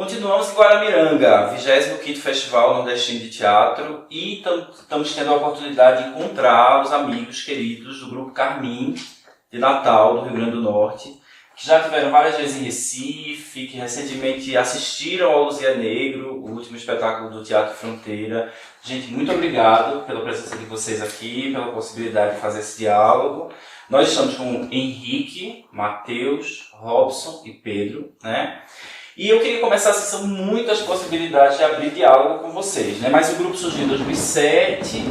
Continuamos em Guaramiranga, 25º Festival Nordestino de Teatro, e estamos tendo a oportunidade de encontrar os amigos queridos do Grupo Carmim, de Natal, do Rio Grande do Norte, que já tiveram várias vezes em Recife, que recentemente assistiram ao Luzia Negro, o último espetáculo do Teatro Fronteira. Gente, muito obrigado pela presença de vocês aqui, pela possibilidade de fazer esse diálogo. Nós estamos com Henrique, Matheus, Robson e Pedro, né? E eu queria começar, assim, são muitas possibilidades de abrir diálogo com vocês, né? Mas o grupo surgiu em 2007,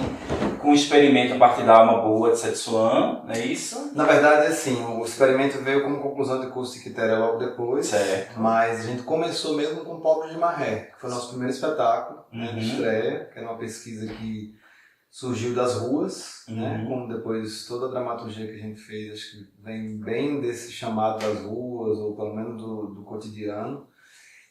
com o experimento a partir da Alma Boa de Setsuan, não é isso? Na verdade, assim, o experimento veio como conclusão de curso de Quitéria logo depois, certo. Mas a gente começou mesmo com o Pobres de Marré, que foi o nosso primeiro espetáculo, né, de estreia, que era uma pesquisa que surgiu das ruas, né, como depois toda a dramaturgia que a gente fez, acho que vem bem desse chamado das ruas, ou pelo menos do cotidiano.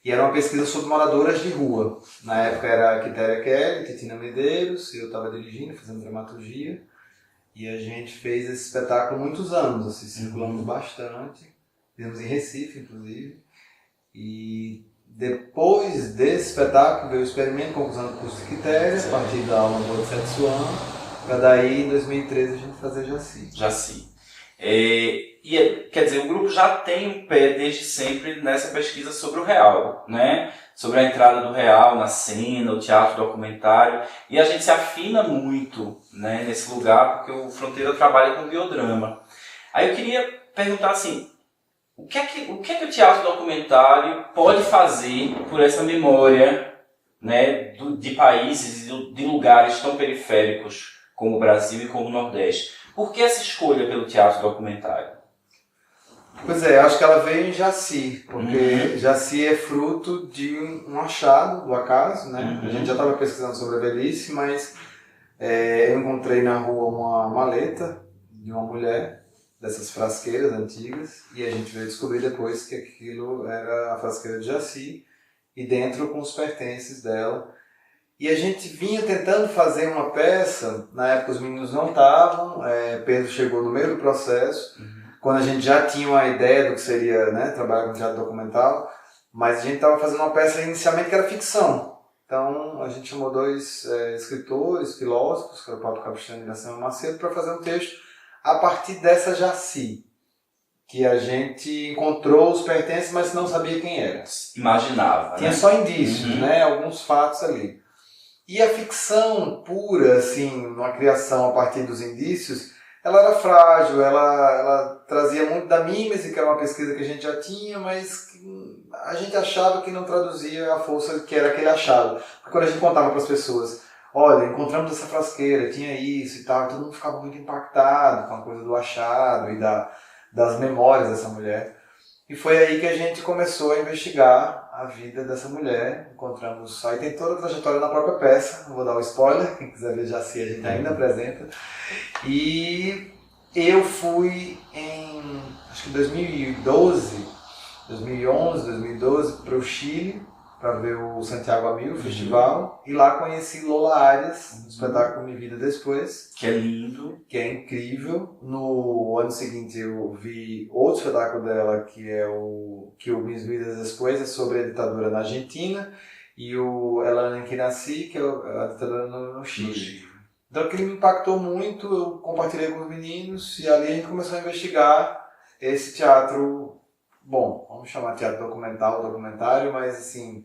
E era uma pesquisa sobre moradoras de rua. Na época era a Quitéria Kelly, Titina Medeiros, eu estava dirigindo, fazendo dramaturgia. E a gente fez esse espetáculo há muitos anos, assim, circulando bastante. Fizemos em Recife, inclusive. E depois desse espetáculo veio o experimento, conclusão do curso de Quitéria, a partir da Alma Boa de Setsuan, para daí, em 2013, a gente fazer Jaci. Jaci. Quer dizer, o grupo já tem um pé desde sempre nessa pesquisa sobre o real, né? Sobre a entrada do real na cena, o teatro documentário, e a gente se afina muito, né, nesse lugar, porque o Fronteira trabalha com biodrama. Aí eu queria perguntar assim, o que é que o teatro documentário pode fazer por essa memória, né, de países e de lugares tão periféricos como o Brasil e como o Nordeste? Por que essa escolha pelo teatro documentário? Pois é, acho que ela veio em Jaci, porque Jaci é fruto de um achado, do acaso, né? A gente já estava pesquisando sobre a velhice, mas eu encontrei na rua uma maleta de uma mulher, dessas frasqueiras antigas, e a gente veio descobrir depois que aquilo era a frasqueira de Jaci, e dentro com os pertences dela. E a gente vinha tentando fazer uma peça, na época os meninos não estavam, Pedro chegou no meio do processo, quando a gente já tinha uma ideia do que seria, né, trabalhar com teatro documental, mas a gente estava fazendo uma peça inicialmente que era ficção. Então a gente chamou dois escritores, filósofos, que era o Paulo Capistrano e a Iracema Macedo, para fazer um texto a partir dessa Jaci, que a gente encontrou os pertences, mas não sabia quem era. Imaginava, tinha, né? Só indícios, né, alguns fatos ali. E a ficção pura, assim, uma criação a partir dos indícios, ela era frágil, ela trazia muito da mímese, que era uma pesquisa que a gente já tinha, mas a gente achava que não traduzia a força que era aquele achado. Porque quando a gente contava para as pessoas, olha, encontramos essa frasqueira, tinha isso e tal, todo mundo ficava muito impactado com a coisa do achado e das memórias dessa mulher. E foi aí que a gente começou a investigar a vida dessa mulher. Encontramos, aí tem toda a trajetória na própria peça, não vou dar o spoiler, quem quiser ver Jaci a gente ainda apresenta. E eu fui em, acho que 2011, 2012, para o Chile, para ver o Santiago a Mil, festival, e lá conheci Lola Arias, no espetáculo Minha Vida Depois. Que é lindo. Que é incrível. No ano seguinte eu vi outro espetáculo dela, que é o Minhas Vidas Depois, é sobre a ditadura na Argentina, e o Ela Nem Que Nasci, que é a ditadura no Chile. Então aquilo me impactou muito, eu compartilhei com os meninos, e ali a gente começou a investigar esse teatro, bom, vamos chamar teatro documental, documentário, mas assim,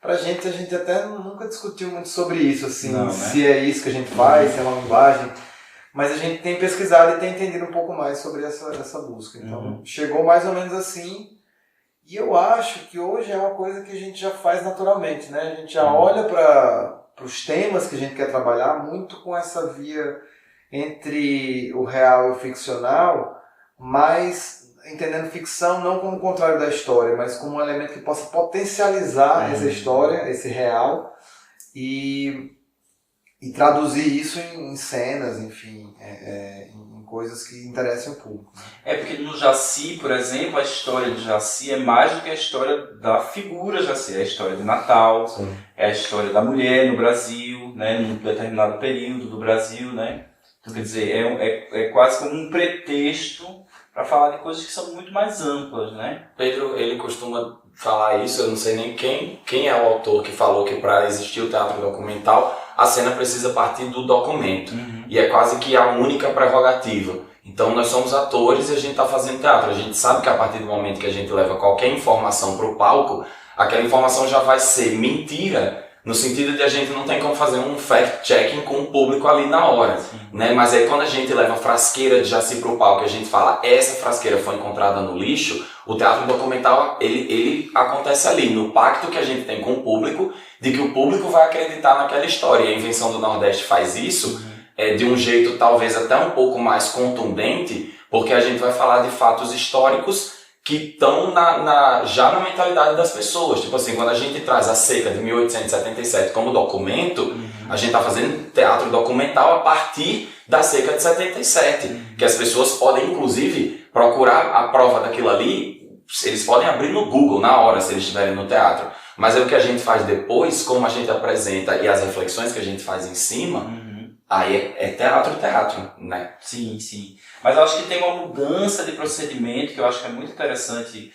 pra gente, a gente até nunca discutiu muito sobre isso, assim, não, né? Se é isso que a gente faz, se é uma linguagem, mas a gente tem pesquisado e tem entendido um pouco mais sobre essa busca. Então, chegou mais ou menos assim, e eu acho que hoje é uma coisa que a gente já faz naturalmente, né? A gente já olha para os temas que a gente quer trabalhar muito com essa via entre o real e o ficcional, mas entendendo ficção não como o contrário da história, mas como um elemento que possa potencializar essa história, esse real, e traduzir isso em cenas, enfim, em coisas que interessem o público. Porque no Jaci, por exemplo, a história de Jaci é mais do que a história da figura Jaci, é a história de Natal, é a história da mulher no Brasil, né, num determinado período do Brasil, né? Então, quer dizer, é quase como um pretexto para falar de coisas que são muito mais amplas, né? Pedro, ele costuma falar isso, eu não sei nem quem é o autor que falou que para existir o teatro documental, a cena precisa partir do documento. E é quase que a única prerrogativa. Então nós somos atores e a gente está fazendo teatro. A gente sabe que a partir do momento que a gente leva qualquer informação para o palco, aquela informação já vai ser mentira, no sentido de a gente não tem como fazer um fact-checking com o público ali na hora, né? Mas aí quando a gente leva a frasqueira de Jaci pro palco, a gente fala, essa frasqueira foi encontrada no lixo, o teatro documental, ele acontece ali, no pacto que a gente tem com o público, de que o público vai acreditar naquela história. E a Invenção do Nordeste faz isso de um jeito talvez até um pouco mais contundente, porque a gente vai falar de fatos históricos que estão já na mentalidade das pessoas. Tipo assim, quando a gente traz a seca de 1877 como documento, a gente está fazendo teatro documental a partir da seca de 77, que as pessoas podem, inclusive, procurar a prova daquilo ali, eles podem abrir no Google na hora, se eles estiverem no teatro. Mas é o que a gente faz depois, como a gente apresenta e as reflexões que a gente faz em cima, aí é teatro, né? Sim, sim. Mas eu acho que tem uma mudança de procedimento que eu acho que é muito interessante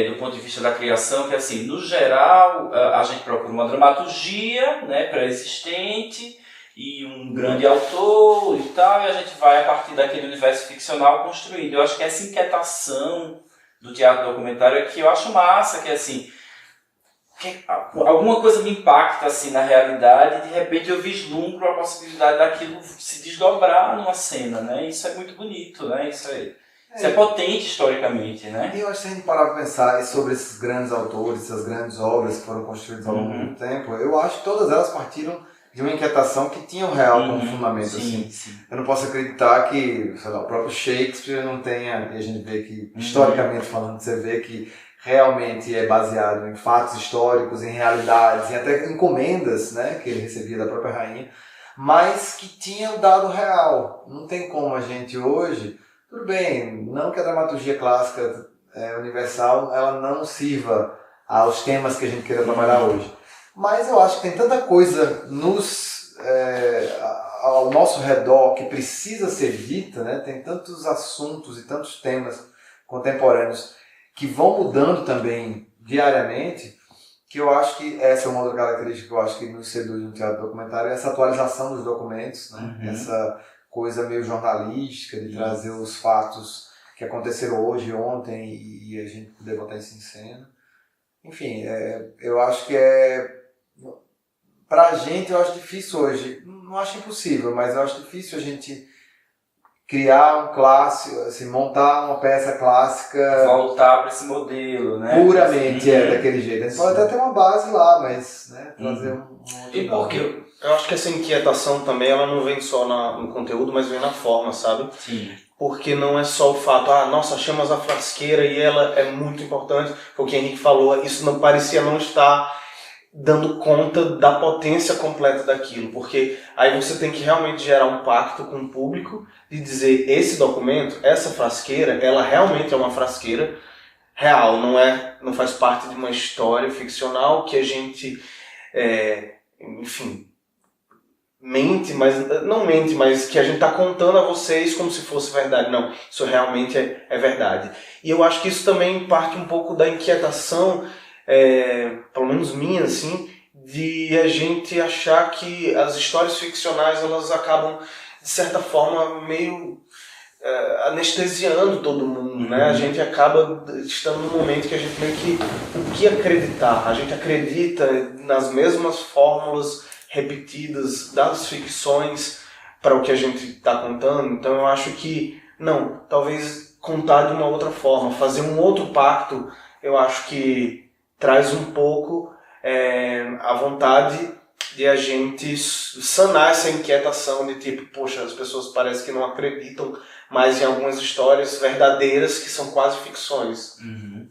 do ponto de vista da criação, que assim, no geral, a gente procura uma dramaturgia, né, pré-existente e um grande autor e tal, e a gente vai a partir daquele universo ficcional construindo. Eu acho que essa inquietação do teatro documentário é que eu acho massa, que assim, alguma coisa me impacta assim na realidade e de repente eu vislumbro a possibilidade daquilo se desdobrar numa cena, né? Isso é muito bonito, né? Isso é potente historicamente, né? E eu acho que se a gente parar para pensar sobre esses grandes autores, essas grandes obras que foram construídas ao longo do tempo, eu acho que todas elas partiram de uma inquietação que tinha o real como fundamento. Sim, assim. sim. Eu não posso acreditar que, sei lá, o próprio Shakespeare não tenha, e a gente vê que, historicamente falando, você vê que realmente é baseado em fatos históricos, em realidades, em até encomendas, né, que ele recebia da própria rainha, mas que tinha o dado real. Não tem como a gente hoje, tudo bem, não que a dramaturgia clássica universal ela não sirva aos temas que a gente queira trabalhar hoje, mas eu acho que tem tanta coisa ao nosso redor que precisa ser dita, né? Tem tantos assuntos e tantos temas contemporâneos que vão mudando também diariamente, que eu acho que essa é uma outra característica que eu acho que nos seduz no teatro documentário, é essa atualização dos documentos, né? Essa coisa meio jornalística de trazer os fatos que aconteceram hoje, ontem, e a gente poder botar isso em cena. Enfim, eu acho que pra gente eu acho difícil hoje, não acho impossível, mas eu acho difícil a gente criar um clássico, assim, montar uma peça clássica... Voltar para esse modelo, né? Puramente, daquele jeito. A gente pode até ter uma base lá, mas né, trazer um E por quê? Eu acho que essa inquietação também, ela não vem só no conteúdo, mas vem na forma, sabe? Sim. Porque não é só o fato, nossa, achamos a frasqueira e ela é muito importante, foi o que o Henrique falou, isso não parecia não estar dando conta da potência completa daquilo, porque aí você tem que realmente gerar um pacto com o público de dizer, esse documento, essa frasqueira, ela realmente é uma frasqueira real, não faz parte de uma história ficcional que a gente, enfim, mas que a gente está contando a vocês como se fosse verdade. Não, isso realmente é verdade. E eu acho que isso também parte um pouco da inquietação, pelo menos minha, assim, de a gente achar que as histórias ficcionais elas acabam, de certa forma, meio anestesiando todo mundo, né? A gente acaba estando num momento que a gente meio que o que acreditar. A gente acredita nas mesmas fórmulas repetidas das ficções para o que a gente está contando. Então eu acho que, não, talvez contar de uma outra forma, fazer um outro pacto, eu acho que traz um pouco a vontade de a gente sanar essa inquietação de tipo, poxa, as pessoas parecem que não acreditam mais em algumas histórias verdadeiras que são quase ficções.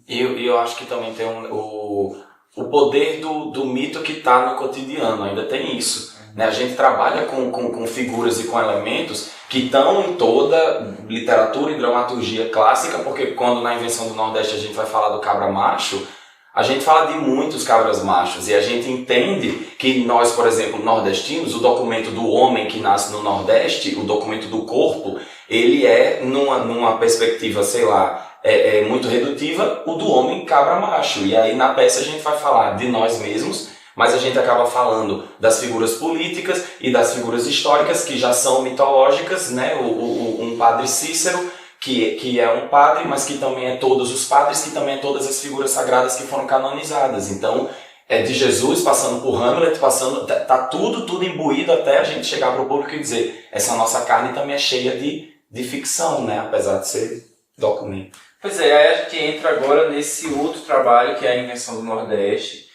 E eu acho que também tem o poder do mito que está no cotidiano, ainda tem isso. Né? A gente trabalha com figuras e com elementos que estão em toda literatura e dramaturgia clássica, porque quando na Invenção do Nordeste a gente vai falar do cabra macho, a gente fala de muitos cabras machos e a gente entende que nós, por exemplo, nordestinos, o documento do homem que nasce no Nordeste, o documento do corpo, ele é, numa perspectiva, sei lá, muito redutiva, o do homem cabra macho. E aí na peça a gente vai falar de nós mesmos, mas a gente acaba falando das figuras políticas e das figuras históricas que já são mitológicas, né? Um padre Cícero, que é um padre, mas que também é todos os padres, que também é todas as figuras sagradas que foram canonizadas. Então, é de Jesus, passando por Hamlet, tá tudo imbuído até a gente chegar para o público e dizer, essa nossa carne também é cheia de ficção, né? Apesar de ser documento. Pois é, aí a gente entra agora nesse outro trabalho que é a Invenção do Nordeste,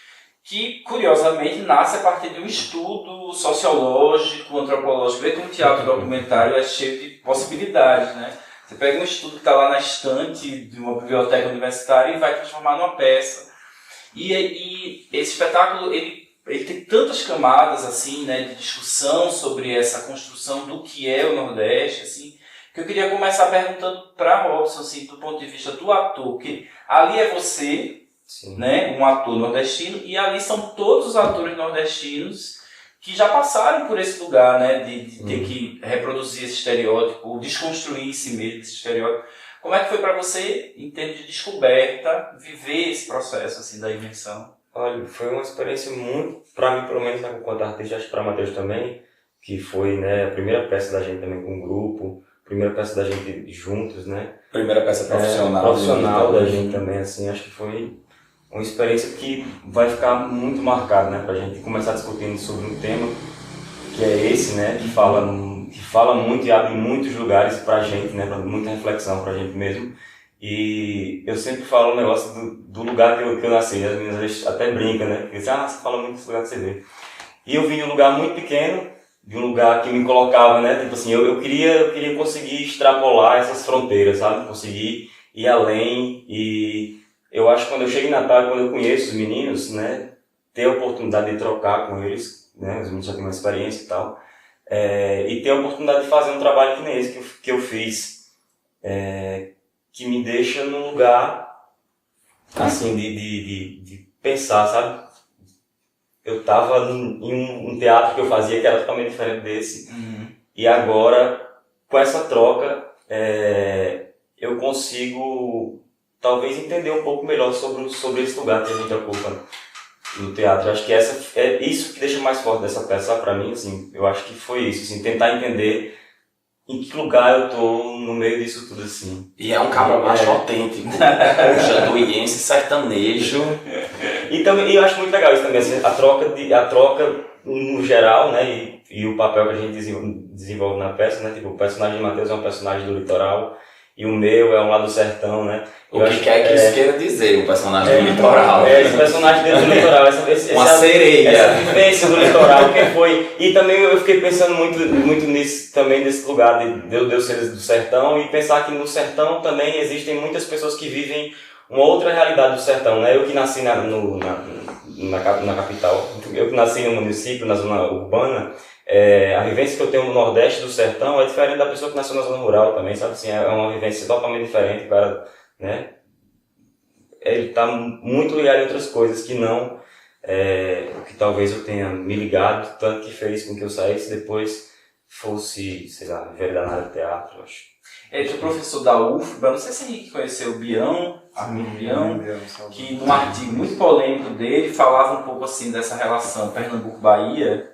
que curiosamente nasce a partir de um estudo sociológico, antropológico. Vê como o teatro documentário é cheio de possibilidades, né? Você pega um estudo que está lá na estante de uma biblioteca universitária e vai transformar numa peça. E esse espetáculo, ele tem tantas camadas assim, né, de discussão sobre essa construção do que é o Nordeste, assim, que eu queria começar perguntando para Robson, assim, do ponto de vista do ator, que ali é você, Sim. né, um ator nordestino, e ali são todos os atores nordestinos que já passaram por esse lugar, né, de ter que reproduzir esse estereótipo, desconstruir em si mesmo esse estereótipo. Como é que foi para você, em termos de descoberta, viver esse processo assim da invenção? Olha, foi uma experiência muito, para mim pelo menos, né, enquanto artista, acho que para Matheus também, que foi, né, a primeira peça da gente também com o grupo, primeira peça da gente juntos, né? Primeira peça profissional. Profissional da gente também, assim, acho que foi uma experiência que vai ficar muito marcada, né, pra gente começar discutindo sobre um tema que é esse, né, que fala muito e abre muitos lugares pra gente, né, pra muita reflexão pra gente mesmo. E eu sempre falo um negócio do lugar que eu nasci, as meninas até brincam, né, porque dizem, você fala muito desse lugar que você vê. E eu vim de um lugar muito pequeno, de um lugar que me colocava, né, tipo assim, eu queria conseguir extrapolar essas fronteiras, sabe, conseguir ir além. E eu acho que quando eu chego em Natal, quando eu conheço os meninos, né, ter a oportunidade de trocar com eles, né, os meninos já têm uma experiência e tal, e ter a oportunidade de fazer um trabalho que nem esse que eu fiz, que me deixa num lugar, assim, de pensar, sabe? Eu tava em um teatro que eu fazia que era totalmente diferente desse, e agora, com essa troca, eu consigo talvez entender um pouco melhor sobre esse lugar que a gente ocupa no teatro. Eu acho que é isso que deixa mais forte dessa peça pra mim, assim, eu acho que foi isso, assim, tentar entender em que lugar eu tô no meio disso tudo, assim. E é um cabra macho autêntico, janduiense, sertanejo. E também, eu acho muito legal isso também, assim, a troca no geral, né, e o papel que a gente desenvolve na peça, né, tipo, o personagem de Matheus é um personagem do litoral, e o meu é um lá do sertão, né. O que quer que isso queira dizer, o personagem do litoral. Esse personagem dentro do litoral, uma sereia. Essa vivência do litoral, que foi. E também eu fiquei pensando muito nisso, também nesse lugar de eu ser do sertão, e pensar que no sertão também existem muitas pessoas que vivem uma outra realidade do sertão, né? Eu que nasci na capital, eu que nasci no município, na zona urbana, a vivência que eu tenho no Nordeste do sertão é diferente da pessoa que nasceu na zona rural também, sabe? Assim, é uma vivência totalmente diferente, cara, né? Ele está muito ligado em outras coisas que não, que talvez eu tenha me ligado, tanto que fez com que eu saísse depois fosse, sei lá, viver da área de teatro, eu acho. Ele é professor da UFBA, não sei se Henrique conheceu o Bião, Armindo Bião, que num artigo muito polêmico dele falava um pouco assim dessa relação Pernambuco-Bahia,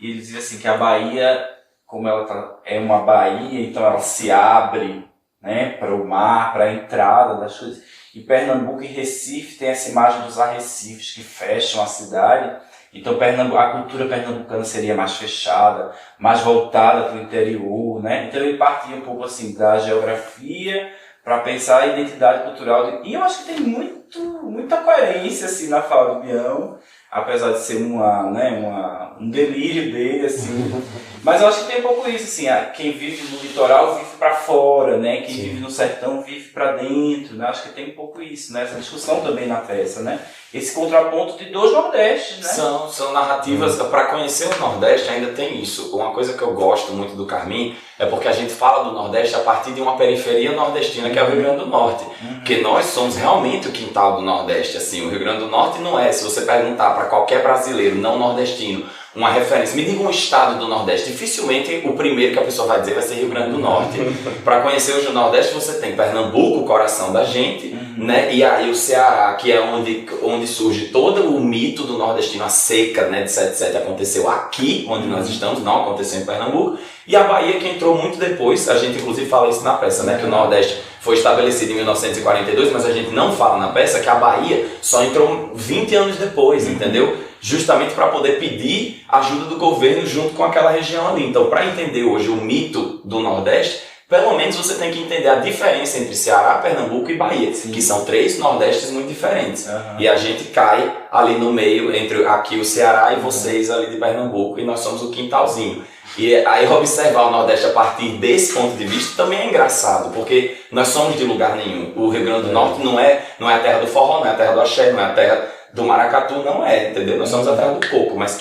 e ele dizia assim que a Bahia, como ela é uma baía, então ela se abre, né, para o mar, para a entrada das coisas, e Pernambuco e Recife tem essa imagem dos arrecifes que fecham a cidade. Então a cultura pernambucana seria mais fechada, mais voltada para o interior, né? Então ele partia um pouco assim da geografia para pensar a identidade cultural. E eu acho que tem muita coerência assim na fala do Bião, apesar de ser um delírio dele, assim. Mas eu acho que tem um pouco isso, assim, quem vive no litoral vive para fora, né? Quem vive no sertão vive para dentro, né? Acho que tem um pouco isso, né? Essa discussão também na peça, né? Esse contraponto de dois Nordestes, né? São narrativas, para conhecer o Nordeste ainda tem isso. Uma coisa que eu gosto muito do Carmim é porque a gente fala do Nordeste a partir de uma periferia nordestina, que é o Rio Grande do Norte. Porque nós somos realmente o quintal do Nordeste, assim. O Rio Grande do Norte não é, se você perguntar para qualquer brasileiro não nordestino, uma referência. Me diga um estado do Nordeste. Dificilmente o primeiro que a pessoa vai dizer vai ser Rio Grande do Norte. Para conhecer hoje o Nordeste, você tem Pernambuco, o coração da gente, né? E aí o Ceará, que é onde surge todo o mito do nordestino, a seca, né, de 7/7 aconteceu aqui, onde nós estamos, não aconteceu em Pernambuco. E a Bahia, que entrou muito depois, a gente inclusive fala isso na peça, né? Que o Nordeste foi estabelecido em 1942, mas a gente não fala na peça que a Bahia só entrou 20 anos depois, entendeu? Justamente para poder pedir ajuda do governo junto com aquela região ali. Então, para entender hoje o mito do Nordeste, pelo menos você tem que entender a diferença entre Ceará, Pernambuco e Bahia, que são 3 Nordestes muito diferentes. E a gente cai ali no meio, entre aqui o Ceará e vocês ali de Pernambuco, e nós somos o quintalzinho. E aí observar o Nordeste a partir desse ponto de vista também é engraçado, porque nós somos de lugar nenhum. O Rio Grande do Norte não é a terra do forró, não é a terra do axé, não é a terra do maracatu, não é, entendeu? Nós somos a terra do coco, mas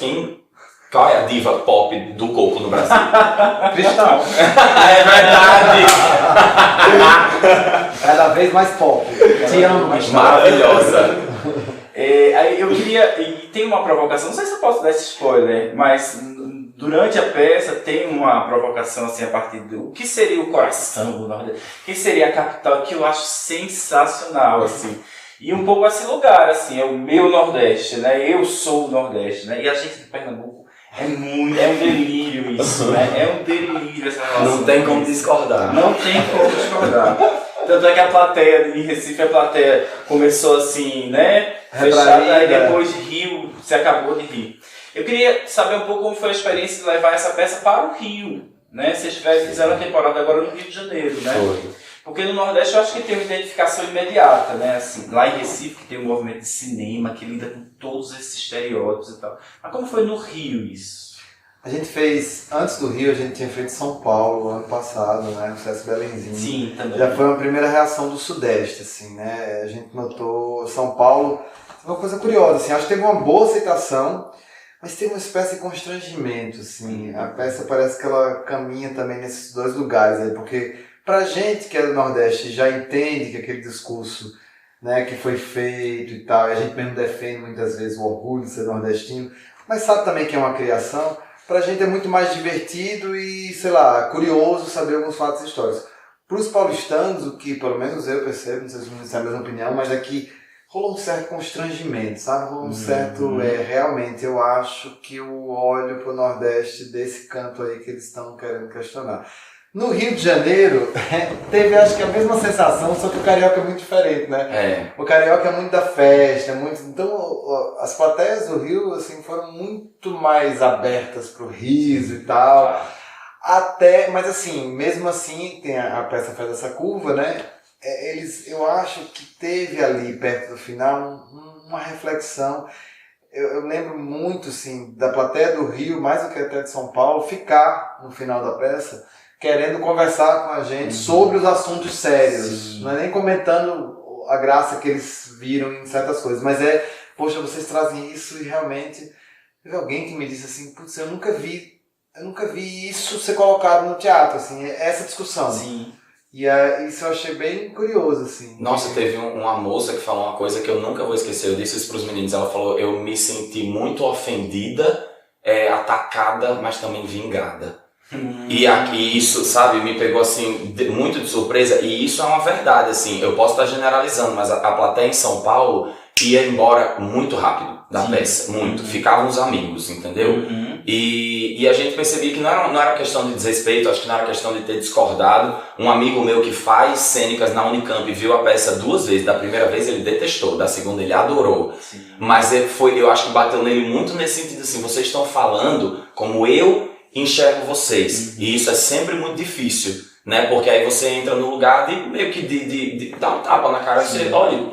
qual é a diva pop do coco no Brasil? Cristal. É verdade! Cada vez mais pop. Te amo, Cristal. Maravilhosa! Aí eu queria, e tem uma provocação, não sei se eu posso dar esse spoiler, mas durante a peça tem uma provocação assim a partir do que seria o coração do Nordeste, que seria a capital, que eu acho sensacional, assim. E um pouco esse lugar, assim, é o meu Nordeste, né? Eu sou o Nordeste, né? E a gente de Pernambuco é um delírio isso, né? É um delírio essa relação. Não tem como discordar. Não tem como discordar. Tanto é que a plateia, em Recife, a plateia começou assim, né? Fechada, e depois riu, se acabou de rir. Eu queria saber um pouco como foi a experiência de levar essa peça para o Rio, né? Vocês fizeram a temporada agora no Rio de Janeiro, né? Foi. Porque no Nordeste eu acho que tem uma identificação imediata, né? Assim, lá em Recife que tem um movimento de cinema que lida com todos esses estereótipos e tal. Mas como foi no Rio isso? A gente fez, antes do Rio, a gente tinha feito São Paulo ano passado, né? No Sesc Belenzinho. Sim, também. Já foi uma primeira reação do Sudeste, assim, né? A gente notou São Paulo, uma coisa curiosa, assim, acho que teve uma boa aceitação, mas tem uma espécie de constrangimento, assim. A peça parece que ela caminha também nesses 2 lugares aí, porque pra gente que é do Nordeste já entende que aquele discurso, né, que foi feito e tal, e a gente mesmo defende muitas vezes o orgulho de ser nordestino, mas sabe também que é uma criação, pra gente é muito mais divertido e, sei lá, curioso saber alguns fatos históricos. Pros paulistanos, o que pelo menos eu percebo, não sei se vocês têm a mesma opinião, mas é que rolou um certo constrangimento, sabe? Rolou um certo, realmente, eu acho que eu olho pro Nordeste desse canto aí que eles estão querendo questionar. No Rio de Janeiro, teve acho que a mesma sensação, só que o carioca é muito diferente, né? O carioca é muito da festa, então as plateias do Rio assim, foram muito mais abertas pro riso e tal. Mas assim, mesmo assim, a peça faz essa curva, né? Eu acho que teve ali, perto do final, uma reflexão. Eu lembro muito, assim, da plateia do Rio, mais do que até de São Paulo, ficar no final da peça querendo conversar com a gente sobre os assuntos sérios. Sim. Não é nem comentando a graça que eles viram em certas coisas, mas poxa, vocês trazem isso e realmente... Teve alguém que me disse assim, putz, eu nunca vi isso ser colocado no teatro, assim, essa discussão. Sim. E isso eu achei bem curioso, assim. Nossa, teve uma moça que falou uma coisa que eu nunca vou esquecer, eu disse isso pros meninos, ela falou, eu me senti muito ofendida, atacada, mas também vingada. E aqui isso, sabe, me pegou assim, muito de surpresa, e isso é uma verdade, assim, eu posso estar generalizando, mas a plateia em São Paulo ia embora muito rápido da peça, muito, ficavam os amigos, entendeu? E a gente percebia que não era questão de desrespeito, acho que não era questão de ter discordado. Um amigo meu que faz cênicas na Unicamp viu a peça 2 vezes, da primeira vez ele detestou, da segunda ele adorou. Sim. Mas eu acho que bateu nele muito nesse sentido assim, vocês estão falando como eu enxergo vocês, e isso é sempre muito difícil, né? Porque aí você entra no lugar de meio que de dar um tapa na cara, você olha,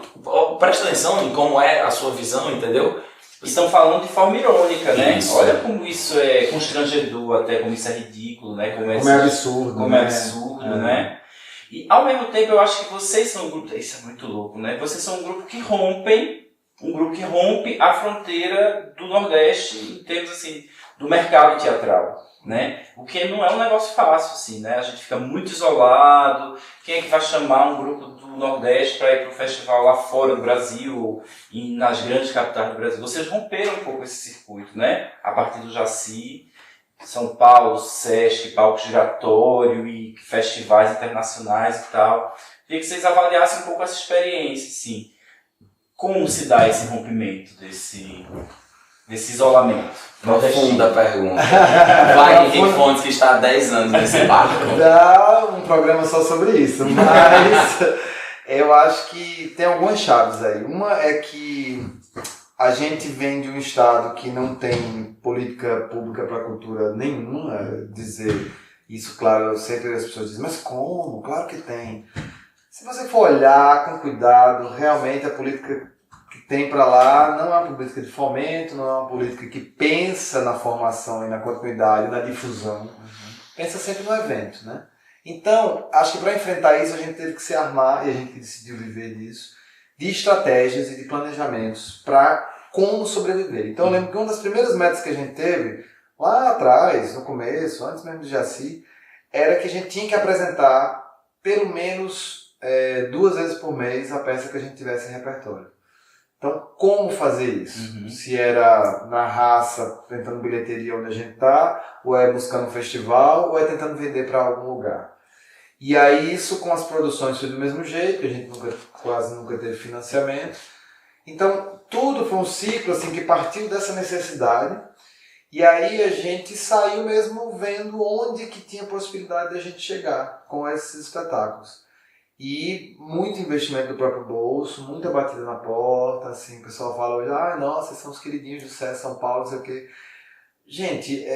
presta atenção em como é a sua visão, entendeu? Estão falando de forma irônica, né? Isso. Olha como isso é constrangedor, até como isso é ridículo, né? Como é absurdo, como é absurdo, né? E ao mesmo tempo eu acho que vocês são um grupo, isso é muito louco, né? Vocês são um grupo que rompe a fronteira do Nordeste em termos assim do mercado teatral, né? O que não é um negócio fácil, assim, né? A gente fica muito isolado. Quem é que vai chamar um grupo do Nordeste para ir para o festival lá fora do Brasil e nas grandes capitais do Brasil? Vocês romperam um pouco esse circuito, né? A partir do Jaci, São Paulo, Sesc, palco giratório e festivais internacionais e tal. Queria que vocês avaliassem um pouco essa experiência, assim. Como se dá esse rompimento desse isolamento? Profunda pergunta. Vai, Henrique Fontes, que está há 10 anos nesse barco. Dá um programa só sobre isso, mas eu acho que tem algumas chaves aí. Uma é que a gente vem de um estado que não tem política pública para a cultura nenhuma. Dizer isso, claro, sempre as pessoas dizem, mas como? Claro que tem. Se você for olhar com cuidado, realmente a política que tem para lá não é uma política de fomento, não é uma política que pensa na formação e na continuidade, na difusão. Pensa sempre no evento, né? Então, acho que para enfrentar isso a gente teve que se armar, e a gente decidiu viver disso, de estratégias e de planejamentos para como sobreviver. Então eu lembro que uma das primeiras metas que a gente teve, lá atrás, no começo, antes mesmo do Jaci, era que a gente tinha que apresentar pelo menos 2 vezes por mês a peça que a gente tivesse em repertório. Então, como fazer isso? Se era na raça, tentando bilheteria onde a gente está, ou é buscando um festival, ou é tentando vender para algum lugar. E aí isso com as produções foi do mesmo jeito, a gente quase nunca teve financiamento. Então, tudo foi um ciclo assim, que partiu dessa necessidade. E aí a gente saiu mesmo vendo onde que tinha possibilidade de a gente chegar com esses espetáculos. E muito investimento do próprio bolso, muita batida na porta, assim, o pessoal fala hoje, nossa, vocês são os queridinhos do SESC São Paulo, não sei o quê. Gente,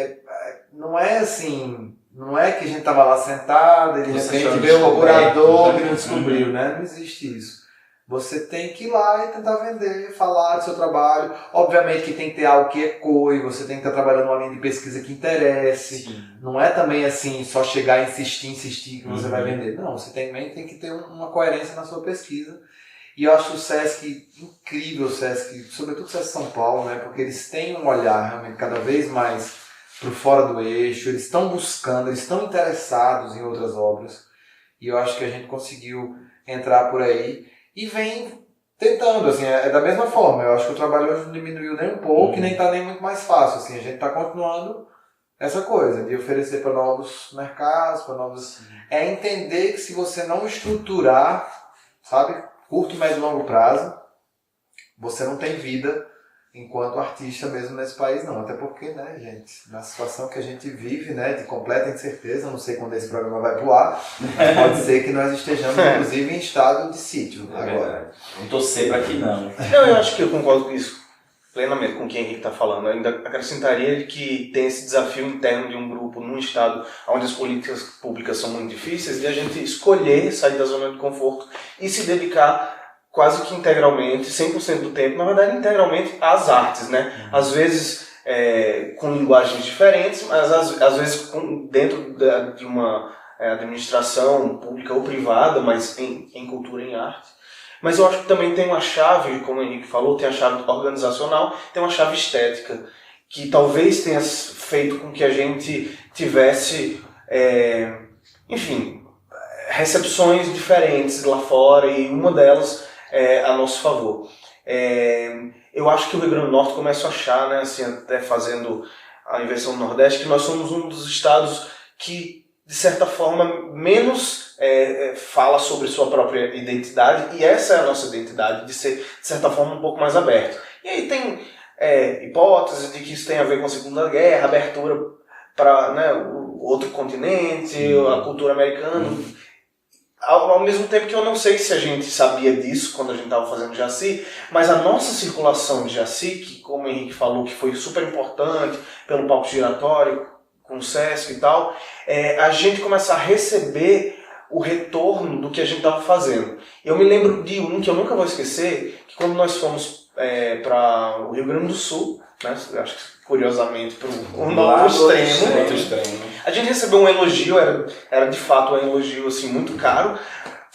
não é assim, não é que a gente estava lá sentado e de repente veio o curador que não descobriu, né? Não existe isso. Você tem que ir lá e tentar vender, falar do seu trabalho. Obviamente que tem que ter algo que ecoe, você tem que estar trabalhando uma linha de pesquisa que interesse. Sim. Não é também assim, só chegar e insistir que você vai vender. Não, você também tem que ter uma coerência na sua pesquisa. E eu acho o Sesc incrível, o Sesc, sobretudo o Sesc São Paulo, né? Porque eles têm um olhar realmente cada vez mais para fora do eixo, eles estão buscando, eles estão interessados em outras obras. E eu acho que a gente conseguiu entrar por aí. E vem tentando, assim, é da mesma forma. Eu acho que o trabalho hoje não diminuiu nem um pouco e nem está nem muito mais fácil. Assim, a gente está continuando essa coisa de oferecer para novos mercados, para novos... É entender que se você não estruturar, sabe, curto, médio e longo prazo, você não tem vida enquanto artista mesmo nesse país, não. Até porque, né, gente, na situação que a gente vive, né, de completa incerteza, não sei quando esse programa vai pro ar, mas pode ser que nós estejamos, inclusive, em estado de sítio agora. Vamos torcer para que não. Não, eu acho que eu concordo com isso plenamente com o que o Henrique está falando. Eu ainda acrescentaria que tem esse desafio interno de um grupo num estado onde as políticas públicas são muito difíceis, de a gente escolher sair da zona de conforto e se dedicar quase que integralmente, 100% do tempo, na verdade integralmente às artes, né? Às vezes com linguagens diferentes, mas às vezes dentro de uma administração pública ou privada, mas em cultura e em arte. Mas eu acho que também tem uma chave, como o Henrique falou, tem a chave organizacional, tem uma chave estética, que talvez tenha feito com que a gente tivesse, enfim, recepções diferentes lá fora, e uma delas a nosso favor. Eu acho que o Rio Grande do Norte começa a achar, né, assim, até fazendo a inversão do Nordeste, que nós somos um dos estados que, de certa forma, menos fala sobre sua própria identidade, e essa é a nossa identidade, de ser, de certa forma, um pouco mais aberto. E aí tem hipóteses de que isso tem a ver com a Segunda Guerra, abertura para, né, o outro continente, a cultura americana. Ao mesmo tempo que eu não sei se a gente sabia disso quando a gente estava fazendo Jaci, mas a nossa circulação de Jaci, que, como o Henrique falou, que foi super importante pelo palco giratório, com o Sesc e tal, a gente começa a receber o retorno do que a gente estava fazendo. Eu me lembro de um que eu nunca vou esquecer, que quando nós fomos para o Rio Grande do Sul, né, acho que curiosamente para o outro extremo, a gente recebeu um elogio, era de fato um elogio assim, muito caro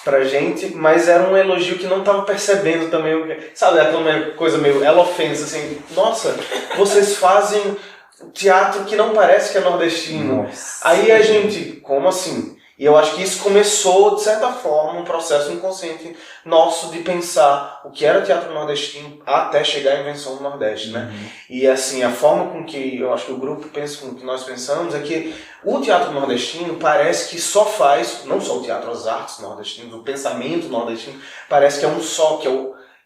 pra gente, mas era um elogio que não estava percebendo também, sabe, aquela coisa meio ela ofensa, assim, nossa, vocês fazem teatro que não parece que é nordestino. Nossa. Aí a gente, como assim? E eu acho que isso começou, de certa forma, um processo inconsciente nosso de pensar o que era teatro nordestino até chegar à invenção do Nordeste, né? E assim, a forma com que eu acho que o grupo pensa, com que nós pensamos, é que o teatro nordestino parece que só faz, não só o teatro, as artes nordestinas, o pensamento nordestino, parece que é um só,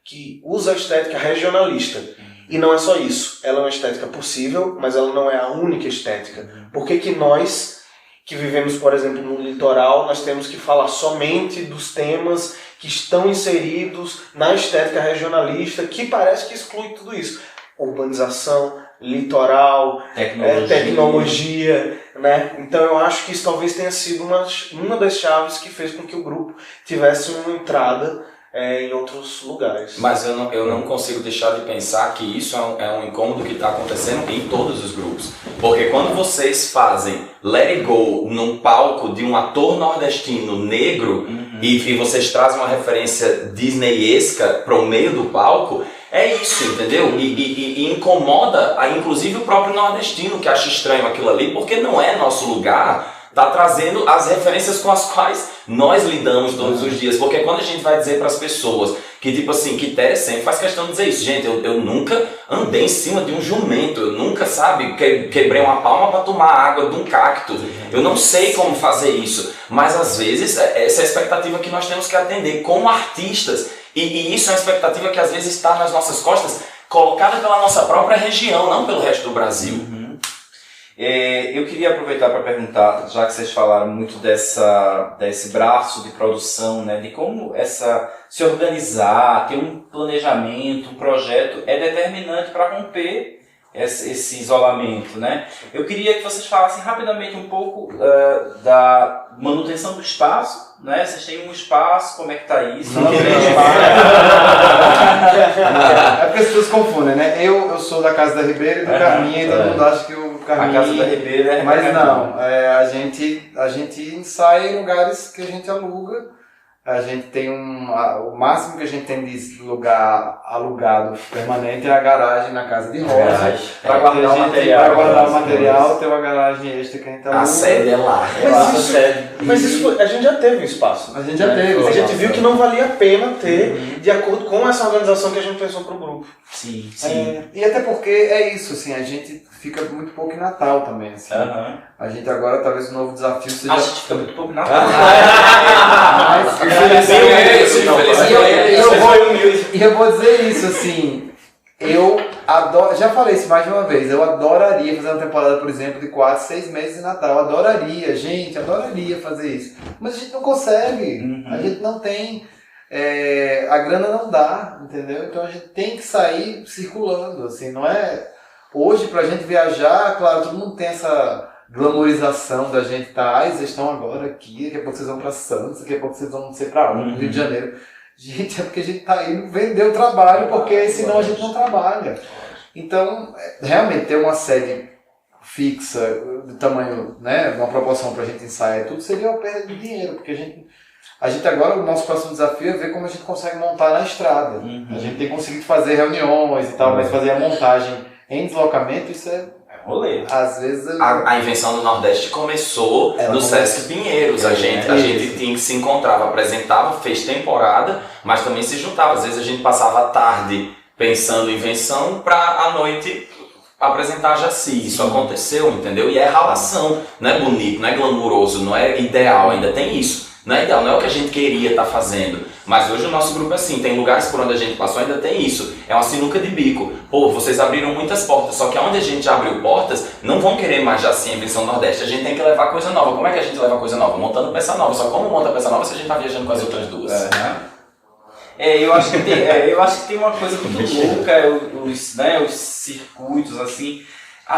que usa a estética regionalista. E não é só isso, ela é uma estética possível, mas ela não é a única estética. Por que nós, que vivemos, por exemplo, no litoral, nós temos que falar somente dos temas que estão inseridos na estética regionalista, que parece que exclui tudo isso? Urbanização, litoral, tecnologia, né? Então eu acho que isso talvez tenha sido uma das chaves que fez com que o grupo tivesse uma entrada em outros lugares. Mas eu não consigo deixar de pensar que isso é um incômodo que está acontecendo em todos os grupos. Porque quando vocês fazem Let It Go num palco de um ator nordestino negro e vocês trazem uma referência disneyesca para o meio do palco, é isso, entendeu? E incomoda, inclusive, o próprio nordestino, que acha estranho aquilo ali, porque não é nosso lugar. Tá trazendo as referências com as quais nós lidamos todos os dias. Porque quando a gente vai dizer para as pessoas que, tipo assim, que Té sempre faz questão de dizer isso. Gente, eu nunca andei em cima de um jumento. Eu nunca, sabe, quebrei uma palma para tomar água de um cacto. Eu não sei como fazer isso. Mas, às vezes, essa é a expectativa que nós temos que atender como artistas. E isso é uma expectativa que, às vezes, está nas nossas costas, colocada pela nossa própria região, não pelo resto do Brasil. Eu queria aproveitar para perguntar, já que vocês falaram muito desse braço de produção, né, de como se organizar, ter um planejamento, um projeto é determinante para romper esse isolamento, né? Eu queria que vocês falassem rapidamente um pouco da manutenção do espaço, né? Vocês têm um espaço, como é que está isso? Não tem espaço. É porque as pessoas confundem, né? Eu sou da Casa da Ribeira e do Carminha, e todo mundo acha que o Carminha... A Casa da Ribeira é... Mas não, a gente ensaia em lugares que a gente aluga. A gente tem o máximo que a gente tem de lugar alugado permanente é a garagem na casa de Rosa. Para guardar o material, tem uma garagem extra que a gente aluga. A sede é lá. Mas isso, a gente já teve um espaço. A gente já teve. A gente viu que não valia a pena ter, de acordo com essa organização que a gente pensou para o grupo. Sim. E até porque é isso, assim, a gente fica muito pouco em Natal também, assim. A gente agora, talvez o novo desafio seja... A gente fica muito pouco em Natal. E eu vou dizer isso, assim, eu adoro, já falei isso mais de uma vez, eu adoraria fazer uma temporada, por exemplo, de 4, 6 meses de Natal, adoraria fazer isso, mas a gente não consegue, a gente não tem, a grana não dá, entendeu? Então a gente tem que sair circulando, assim, não é... Hoje, pra gente viajar, claro, todo mundo tem essa glamorização da gente vocês estão agora aqui, daqui a pouco vocês vão pra Santos, daqui a pouco vocês vão não sei pra onde, no Rio de Janeiro. Gente, é porque a gente tá indo vender o trabalho, porque senão a gente não trabalha. Então, realmente, ter uma sede fixa, do tamanho, né, uma proporção pra gente ensaiar e tudo, seria uma perda de dinheiro, porque a gente agora, o nosso próximo desafio é ver como a gente consegue montar na estrada. A gente tem conseguido fazer reuniões e tal, mas fazer a montagem em deslocamento, isso é rolê. Às vezes... A invenção do Nordeste começou no Sesc Pinheiros. A gente tinha que se encontrava, apresentava, fez temporada, mas também se juntava. Às vezes a gente passava a tarde pensando em invenção para à noite apresentar Jaci. Isso aconteceu, entendeu? E é ralação, não é bonito, não é glamuroso, não é ideal, ainda tem isso. Não é ideal, não é o que a gente queria estar fazendo. Mas hoje o nosso grupo é assim, tem lugares por onde a gente passou, ainda tem isso. É uma sinuca de bico. Pô, vocês abriram muitas portas, só que onde a gente abriu portas, não vão querer mais Jaci em Invenção Nordeste. A gente tem que levar coisa nova. Como é que a gente leva coisa nova? Montando peça nova. Só como monta peça nova se a gente tá viajando com as outras duas? Eu acho que tem uma coisa muito louca, os circuitos, assim.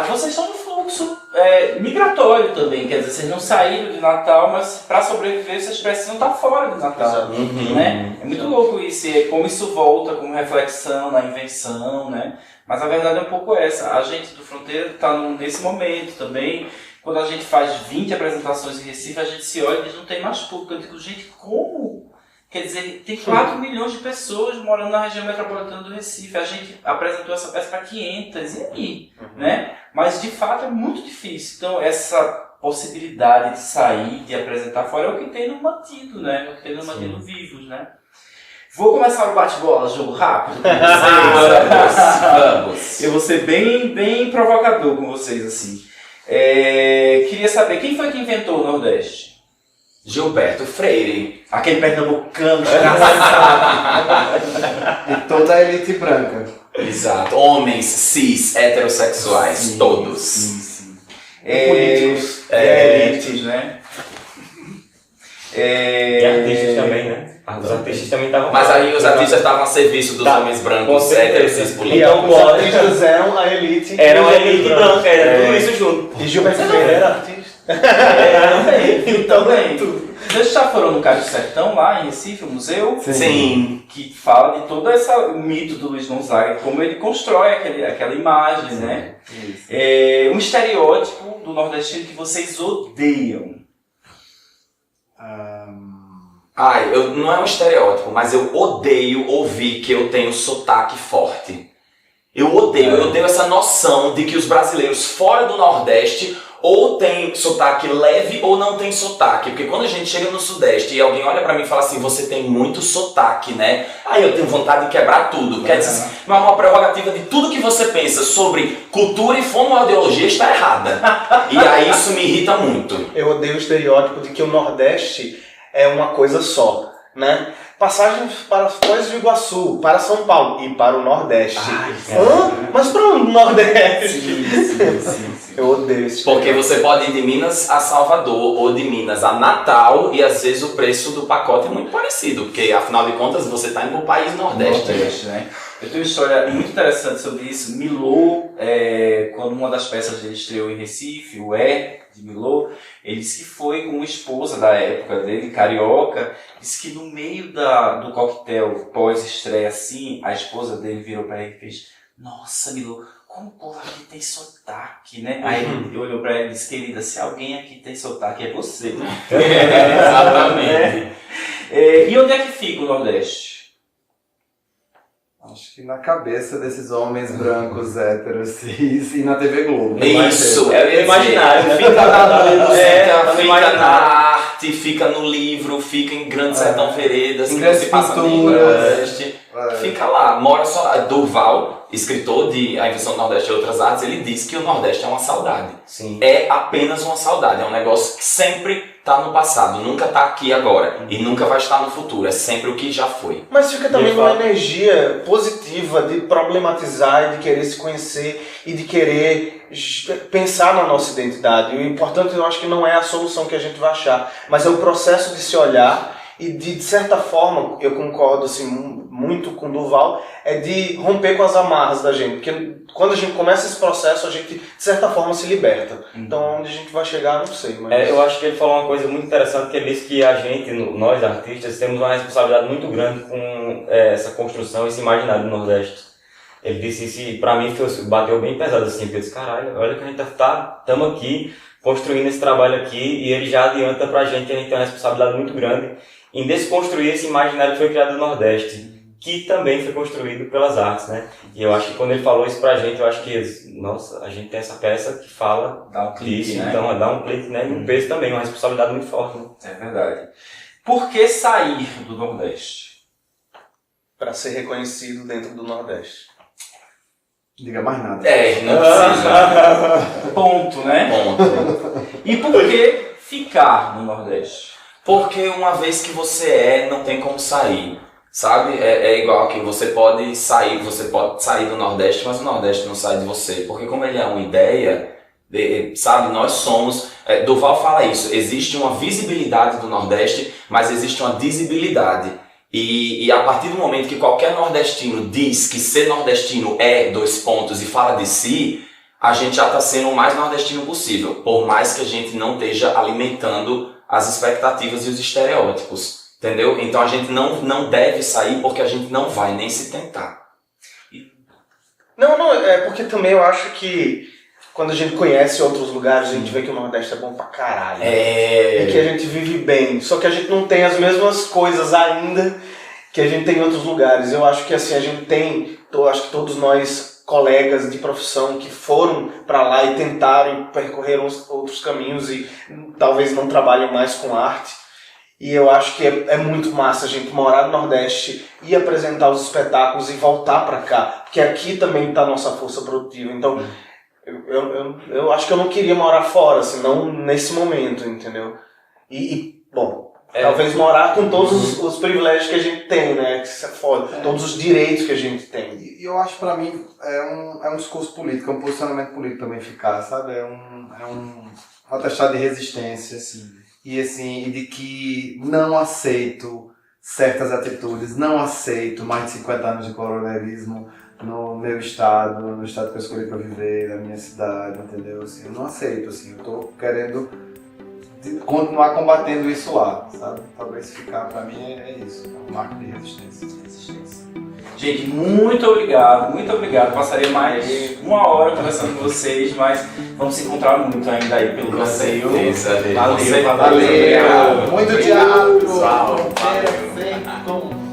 Vocês estão no fluxo migratório também, quer dizer, vocês não saíram de Natal, mas para sobreviver vocês precisam estar fora de Natal. Né? É muito louco isso, como isso volta como reflexão na invenção, né? Mas a verdade é um pouco essa, a gente do Fronteira está nesse momento também, quando a gente faz 20 apresentações em Recife, a gente se olha e diz, não tem mais público. Eu digo, gente, como? Quer dizer, tem 4 milhões de pessoas morando na região metropolitana do Recife. A gente apresentou essa peça para 500, e aí? Né? Mas de fato é muito difícil. Então essa possibilidade de sair, de apresentar fora é o que tem no mantido, né? É o que tem no mantido vivos, né? Vou começar o bate-bola, jogo rápido com vocês. Vamos. Eu vou ser bem provocador com vocês, assim. Queria saber, quem foi que inventou o Nordeste? Gilberto Freire. Aquele pernambucano desgraçado. E toda a elite branca. Exato. Homens cis, heterossexuais, Sim, todos. Sim. Políticos, Elites, né? E artistas também, né? Os artistas também estavam. Mas aí os artistas estavam a serviço dos homens brancos, Com certeza. héteros, cis, E políticos. Então, os artistas eram a elite. Era uma e os elite brancos. branca, era tudo isso junto. E Gilberto Freire era artista. Também. Vocês já foram no Cais do Sertão, lá em Recife, o museu? Sim. Que fala de todo o mito do Luiz Gonzaga, como ele constrói aquela imagem, né? Um estereótipo do nordestino que vocês odeiam. Ai, não é um estereótipo, mas eu odeio ouvir que eu tenho sotaque forte. Eu odeio essa noção de que os brasileiros fora do Nordeste ou tem sotaque leve ou não tem sotaque. Porque quando a gente chega no Sudeste e alguém olha pra mim e fala assim, você tem muito sotaque, né? Aí eu tenho vontade de quebrar tudo. Quer dizer, uma prerrogativa de tudo que você pensa sobre cultura e fonoaudiologia está errada. E aí isso me irrita muito. Eu odeio o estereótipo de que o Nordeste é uma coisa só, né? Passagens para Foz do Iguaçu, para São Paulo e para o Nordeste. Mas para o Nordeste? Sim. Eu odeio esse Porque estereótipo. você pode ir de Minas a Salvador ou de Minas a Natal e às vezes o preço do pacote é muito parecido, porque afinal de contas você está indo para o país Nordeste. Né? Eu tenho uma história muito interessante sobre isso. Milô, quando uma das peças dele estreou em Recife, o de Milô, ele disse que foi com uma esposa da época dele, carioca, disse que no meio do coquetel pós-estreia assim, a esposa dele virou para ele e fez: "Nossa, Milô, como o povo aqui tem sotaque, né?" Aí ele olhou para ela e disse: "Querida, se alguém aqui tem sotaque é você." Exatamente. E onde é que fica o Nordeste? Acho que na cabeça desses homens brancos, héteros, cis e na TV Globo. Isso, É imaginário, né? Fica na música, É, fica imaginário. na arte, fica no livro, fica em Grande Sertão Veredas, Em que grandes se passa no pinturas. Nordeste. Fica lá, mora só. Durval, escritor de A Invenção do Nordeste e Outras Artes, ele diz que o Nordeste é uma saudade. Sim. É apenas uma saudade, é um negócio que sempre está no passado, nunca está aqui agora e nunca vai estar no futuro, é sempre o que já foi. Mas fica também De uma fato. energia positiva de problematizar e de querer se conhecer e de querer pensar na nossa identidade. E o importante, eu acho que não é a solução que a gente vai achar, mas é o processo de se olhar e de certa forma, eu concordo assim, muito com o Durval, é de romper com as amarras da gente. Porque quando a gente começa esse processo, a gente, de certa forma, se liberta. Então, onde a gente vai chegar, não sei. Mas... Eu acho que ele falou uma coisa muito interessante, que ele disse que a gente, nós artistas, temos uma responsabilidade muito grande com essa construção, esse imaginário do Nordeste. Ele disse isso e pra mim bateu bem pesado assim, porque eu disse, caralho, olha que a gente estamos aqui construindo esse trabalho aqui e ele já adianta pra gente que a gente tem uma responsabilidade muito grande em desconstruir esse imaginário que foi criado no Nordeste, que também foi construído pelas artes, né? E eu acho que quando ele falou isso pra gente, eu acho que, nossa, a gente tem essa peça que fala Dá um clique, disso, né? então dá um clique, né? E um peso também, uma responsabilidade muito forte, né? É verdade. Por que sair do Nordeste? para ser reconhecido dentro do Nordeste. Diga mais nada. Não precisa. Ponto, né? Ponto. E por que ficar no Nordeste? Porque uma vez que você não tem como sair. Sabe? É igual que você pode sair do Nordeste, mas o Nordeste não sai de você. Porque como ele é uma ideia, sabe? Nós somos... Durval fala isso. Existe uma visibilidade do Nordeste, mas existe uma visibilidade. E a partir do momento que qualquer nordestino diz que ser nordestino é ... e fala de si, a gente já está sendo o mais nordestino possível. Por mais que a gente não esteja alimentando as expectativas e os estereótipos. Entendeu? Então a gente não deve sair porque a gente não vai nem se tentar. Não, é porque também eu acho que quando a gente conhece outros lugares, a gente vê que o Nordeste é bom pra caralho. E que a gente vive bem. Só que a gente não tem as mesmas coisas ainda que a gente tem em outros lugares. Eu acho que assim, a gente tem, eu acho que todos nós colegas de profissão que foram para lá e tentaram e percorreram outros caminhos e talvez não trabalhem mais com arte. E eu acho que é muito massa a gente morar no Nordeste e apresentar os espetáculos e voltar para cá, porque aqui também está a nossa força produtiva. Então, eu acho que eu não queria morar fora, assim, não nesse momento, entendeu? Bom, talvez morar com todos os privilégios que a gente tem, né? Que isso é foda, todos os direitos que a gente tem. E eu acho que pra mim é um discurso político, é um posicionamento político também ficar, sabe? É um atestado de resistência, assim. E assim, de que não aceito certas atitudes, não aceito mais de 50 anos de coronelismo no meu estado, no estado que eu escolhi para viver, na minha cidade, entendeu? Assim, eu não aceito, assim, eu tô querendo continuar combatendo isso lá, sabe? Talvez ficar, pra mim, é isso, é um marco de resistência. Gente, muito obrigado. Passaria mais uma hora conversando com vocês, mas vamos se encontrar muito ainda aí pelo Brasil. Valeu. Valeu. Muito teatro. Tchau. Fronteira sem como.